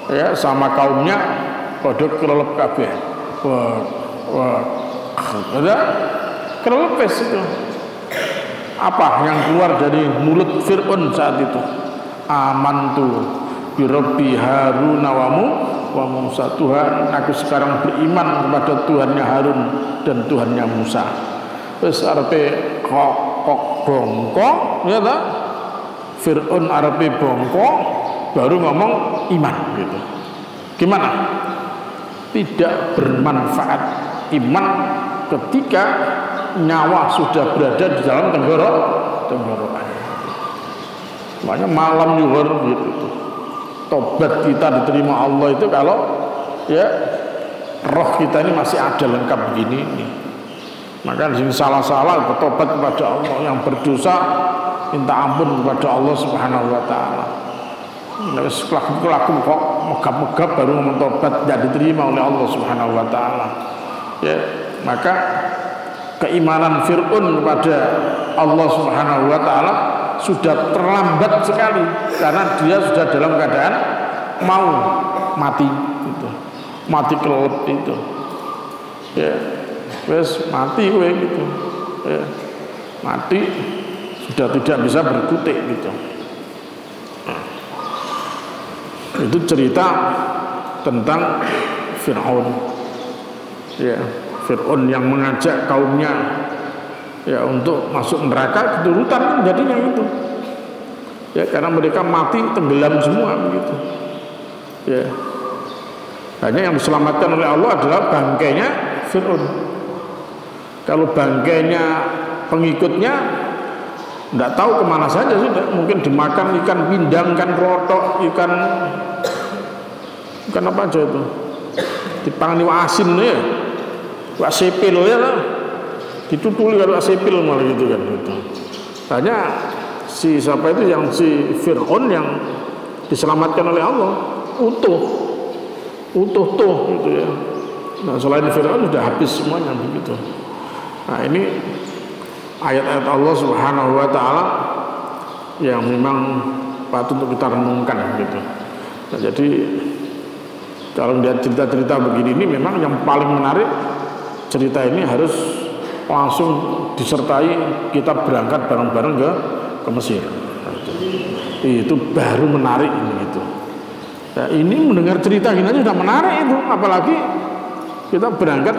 ya sama kaumnya kodok kelelep kabeh. Ada kelelep itu. Apa yang keluar dari mulut Fir'aun saat itu? Amantu bi Rabbi Harun wa Musa. Tuhan, aku sekarang beriman kepada Tuhannya Harun dan Tuhannya Musa. Terus arepe kok bongkok ya ta Fir'aun arepe bongkok baru ngomong iman gitu. Gimana? Tidak bermanfaat iman ketika nyawa sudah berada di dalam tenggorokan. Makanya malam juga gitu. Tobat kita diterima Allah itu kalau ya roh kita ini masih ada lengkap begini ini. Maka di sini salah-salah bertobat kepada Allah, yang berdosa minta ampun kepada Allah Subhanahu wa taala. Laku kok megap-megap baru ngomong tobat tidak diterima oleh Allah Subhanahu wa taala. Ya, maka keimanan Fir'aun kepada Allah Subhanahu wa taala sudah terlambat sekali karena dia sudah dalam keadaan mau mati gitu. Mati kelelep itu. Ya. Wes mati kowe gitu. Ya. Mati sudah tidak bisa berkutik gitu. Nah. Itu cerita tentang Fir'aun. Ya, Fir'aun yang mengajak kaumnya ya untuk masuk neraka, keturutan jadinya itu. Ya, karena mereka mati tenggelam semua begitu. Ya. Hanya yang diselamatkan oleh Allah adalah bangkainya Fir'aun. Kalau bangkainya pengikutnya tidak tahu kemana saja sudah, mungkin dimakan ikan pindang, ikan rotok, ikan apa aja itu, dipangani asin ya, wak sepil ya lah, ditutuli kalau wak sepil malah gitu kan gitu. Hanya si siapa itu yang si Fir'aun yang diselamatkan oleh Allah utuh tuh gitu ya. Nah selain Fir'aun sudah habis semuanya begitu. Nah ini ayat-ayat Allah Subhanahu wa taala yang memang patut untuk kita renungkan gitu. Nah, jadi kalau lihat cerita-cerita begini ini memang yang paling menarik, cerita ini harus langsung disertai kita berangkat bareng-bareng ke Mesir. Itu baru menarik ini gitu. Nah, ini mendengar cerita gini aja sudah menarik itu, apalagi kita berangkat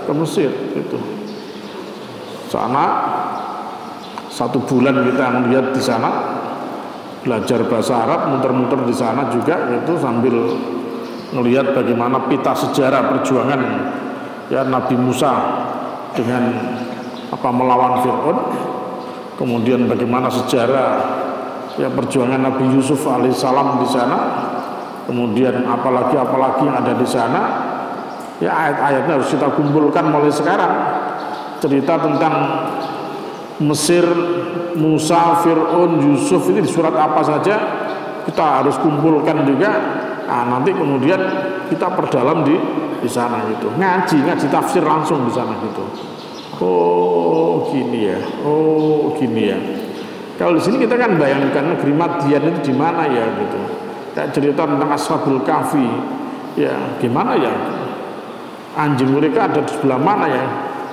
ke Mesir gitu. Sana 1 bulan kita melihat di sana, belajar bahasa Arab, muter-muter di sana juga itu sambil melihat bagaimana pita sejarah perjuangan ya Nabi Musa dengan melawan Fir'aun, kemudian bagaimana sejarah ya perjuangan Nabi Yusuf alaihissalam di sana, kemudian apalagi yang ada di sana ya ayat-ayatnya harus kita kumpulkan mulai sekarang. Cerita tentang Mesir, Musa, Fir'aun, Yusuf ini di surat apa saja kita harus kumpulkan juga. Nah, nanti kemudian kita perdalam di sana gitu. Ngaji tafsir langsung di sana gitu. Oh gini ya. Kalau di sini kita kan bayangkan negeri Madian itu di mana ya gitu. Kayak cerita tentang Ashabul Kahfi. Ya, gimana ya? Anjing mereka ada di sebelah mana ya?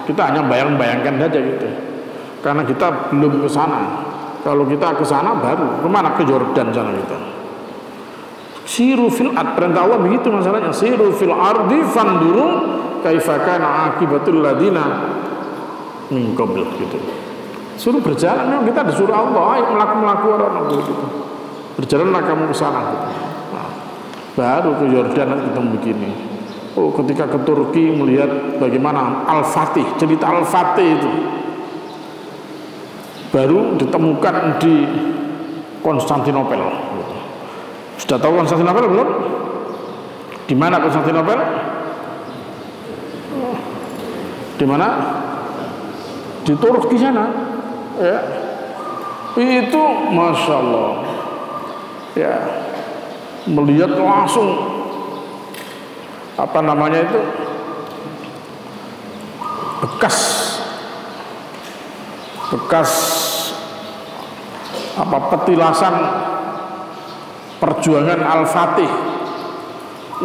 Kita hanya bayangkan saja gitu. Karena kita belum ke sana. Kalau kita ke sana baru kemana? Ke Yordan sana kita. Siru fil ard, perintah Allah begitu masalahnya. Siru fil ardi fanduru kaifa kana akibatul ladina min qabl gitu. Suruh berjalan, memang kita disuruh Allah, ayo melaku orang gitu. Berjalanlah kamu ke sana gitu. Nah, baru ke Yordan kita begini. Oh, ketika ke Turki melihat bagaimana Al-Fatih, cerita Al-Fatih itu baru ditemukan di Konstantinopel. Sudah tahu Konstantinopel belum? Di mana Konstantinopel? Di mana? Di Turki sana. Ya. Itu Masya Allah. Ya. Melihat langsung bekas petilasan perjuangan Al-Fatih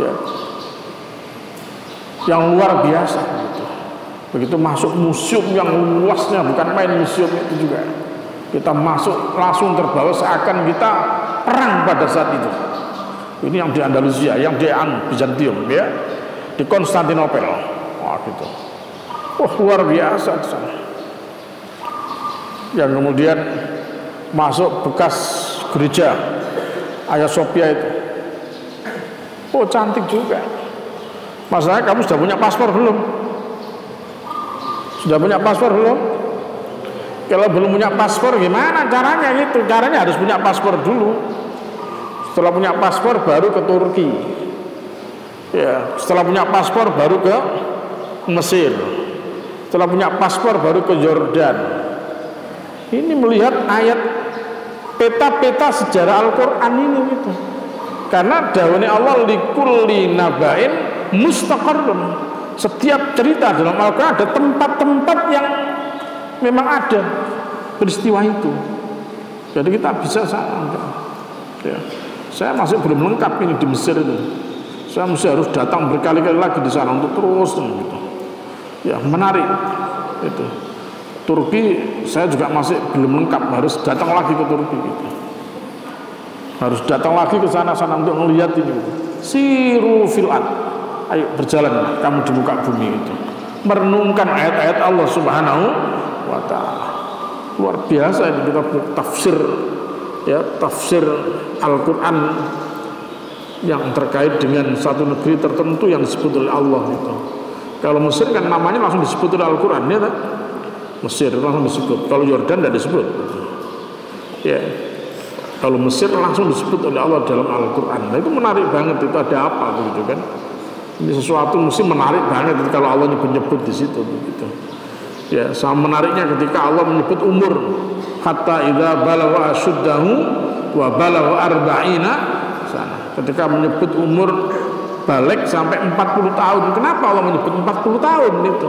ya, yang luar biasa gitu. Begitu masuk museum yang luasnya bukan main museum itu juga, kita masuk langsung terbawa seakan kita perang pada saat itu. Ini yang di Andalusia, yang di Bizantium ya, di Konstantinopel. Wah gitu. Wah luar biasa di sana. yang kemudian masuk bekas gereja Hagia Sophia itu. Oh, cantik juga. Masalahnya kamu sudah punya paspor belum? Sudah punya paspor belum? Kalau belum punya paspor gimana caranya gitu? Caranya harus punya paspor dulu. Setelah punya paspor baru ke Turki. Ya, setelah punya paspor baru ke Mesir. Setelah punya paspor baru ke Yordan. Ini melihat ayat peta-peta sejarah Al-Quran ini gitu. Karena dawuhnya Allah likulli nabain mustaqarrun. Setiap cerita dalam Al-Quran ada tempat-tempat yang memang ada peristiwa itu. Jadi kita bisa ya. Saya masih belum lengkap ini di Mesir itu. Saya mesti harus datang berkali-kali lagi di sana untuk terus gitu. Ya, menarik itu. Turki saya juga masih belum lengkap, harus datang lagi ke Turki gitu. Harus datang lagi ke sana-sana untuk melihat ini gitu. Siru fil ard. Ayo berjalan kamu di muka bumi itu. Merenungkan ayat-ayat Allah Subhanahu wa taala. Luar biasa ini kita tafsir, ya, tafsir Al-Quran yang terkait dengan satu negeri tertentu yang disebut oleh Allah itu. Kalau Mesir kan namanya langsung disebut oleh Al-Quran, ya tak? Mesir langsung disebut. Kalau Yordan tidak disebut. Ya, kalau Mesir langsung disebut oleh Allah dalam Al-Quran. Nah, itu menarik banget, itu ada apa begitu kan? Ini sesuatu mesti menarik banget kalau Allah nyebut-nyebut di situ begitu. Ya, sama menariknya ketika Allah menyebut umur, hatta idza balagha asyuddahu wa balagha arba'ina sana. Ketika menyebut umur balik sampai 40 tahun. Kenapa Allah menyebut 40 tahun itu?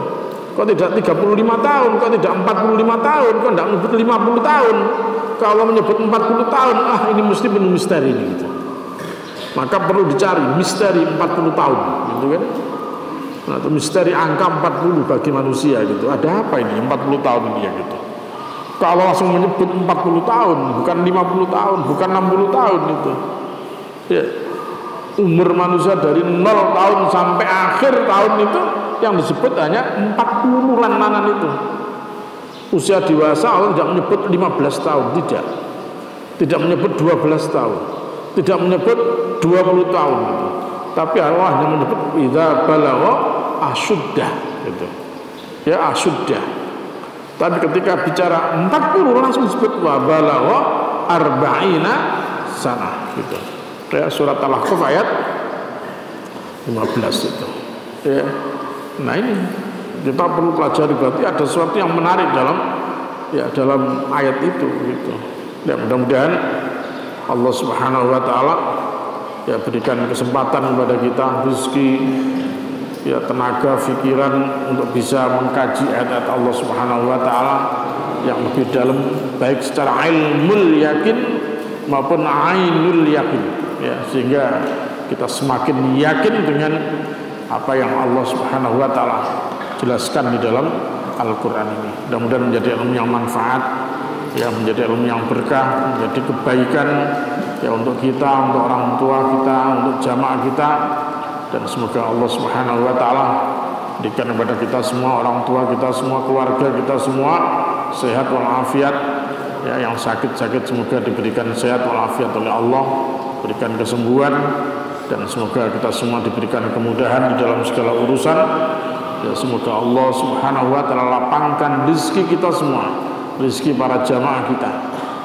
Kok tidak 35 tahun? Kok tidak 45 tahun? Kok tidak menyebut 50 tahun? Kalau Allah menyebut 40 tahun, ini mesti penuh misteri ini gitu. Maka perlu dicari misteri 40 tahun gitu kan. Nah, itu misteri angka 40 bagi manusia gitu. Ada apa ini 40 tahun ini ya gitu. Kalau langsung menyebut 40 tahun, bukan 50 tahun, bukan 60 tahun itu. Ya. Umur manusia dari 0 tahun sampai akhir tahun itu yang disebut hanya 40 lan-lanan itu. Usia dewasa Allah tidak menyebut 15 tahun, tidak. Tidak menyebut 12 tahun. Tidak menyebut 20 tahun gitu. Tapi Allah hanya menyebut idza balagha asyuddah gitu. Ya, asyuddah. Tapi ketika bicara 40 langsung disebut wa balagha arba'ina sana gitu. Ya, surat Al-Ahqaf ayat 15 itu. Ya. Nah, ini kita perlu pelajari, berarti ada sesuatu yang menarik dalam ayat itu gitu. Ya, mudah-mudahan Allah Subhanahu wa taala ya berikan kesempatan kepada kita rezeki, ya, tenaga, pikiran untuk bisa mengkaji ayat-ayat Allah Subhanahu wa taala yang lebih dalam, baik secara ilmul yakin maupun ainul yakin, ya, sehingga kita semakin yakin dengan apa yang Allah Subhanahu wa taala jelaskan di dalam Al-Qur'an ini. Mudah-mudahan menjadi ilmu yang manfaat, ya, menjadi ilmu yang berkah, menjadi kebaikan, ya, untuk kita, untuk orang tua kita, untuk jamaah kita, dan semoga Allah Subhanahu wa taala berikan kepada kita semua, orang tua kita semua, keluarga kita semua sehat walafiat, ya, yang sakit-sakit semoga diberikan sehat walafiat oleh Allah, berikan kesembuhan, dan semoga kita semua diberikan kemudahan di dalam segala urusan. Ya, semoga Allah Subhanahu wa taala lapangkan rezeki kita semua, rezeki para jamaah kita,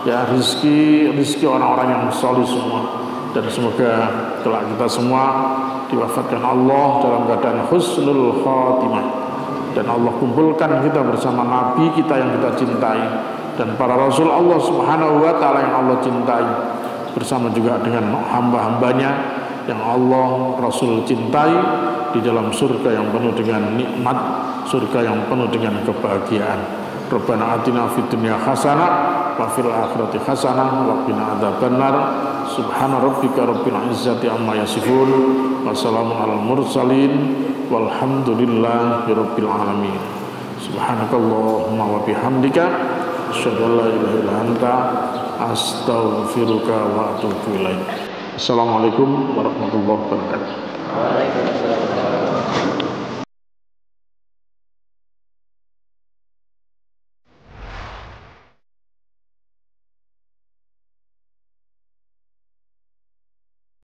ya, rezeki orang-orang yang soleh semua, dan semoga kelak kita semua diwafatkan Allah dalam keadaan husnul khatimah, dan Allah kumpulkan kita bersama Nabi kita yang kita cintai dan para Rasul Allah Subhanahu wa taala yang Allah cintai, bersama juga dengan hamba-hambanya yang Allah Rasul cintai di dalam surga yang penuh dengan nikmat, surga yang penuh dengan kebahagiaan. Rabbana atina fid dunya hasanah wa fil akhirati hasanah wa qina adzabannar. Subhana rabbika rabbil izzati amma yasifun wa salamun alal mursalin walhamdulillahi rabbil alamin. Subhanakallahumma wa bihamdika asyhadu an la ilaha illa anta astaghfiruka wa atubu ilaik. Assalamualaikum warahmatullahi wabarakatuh.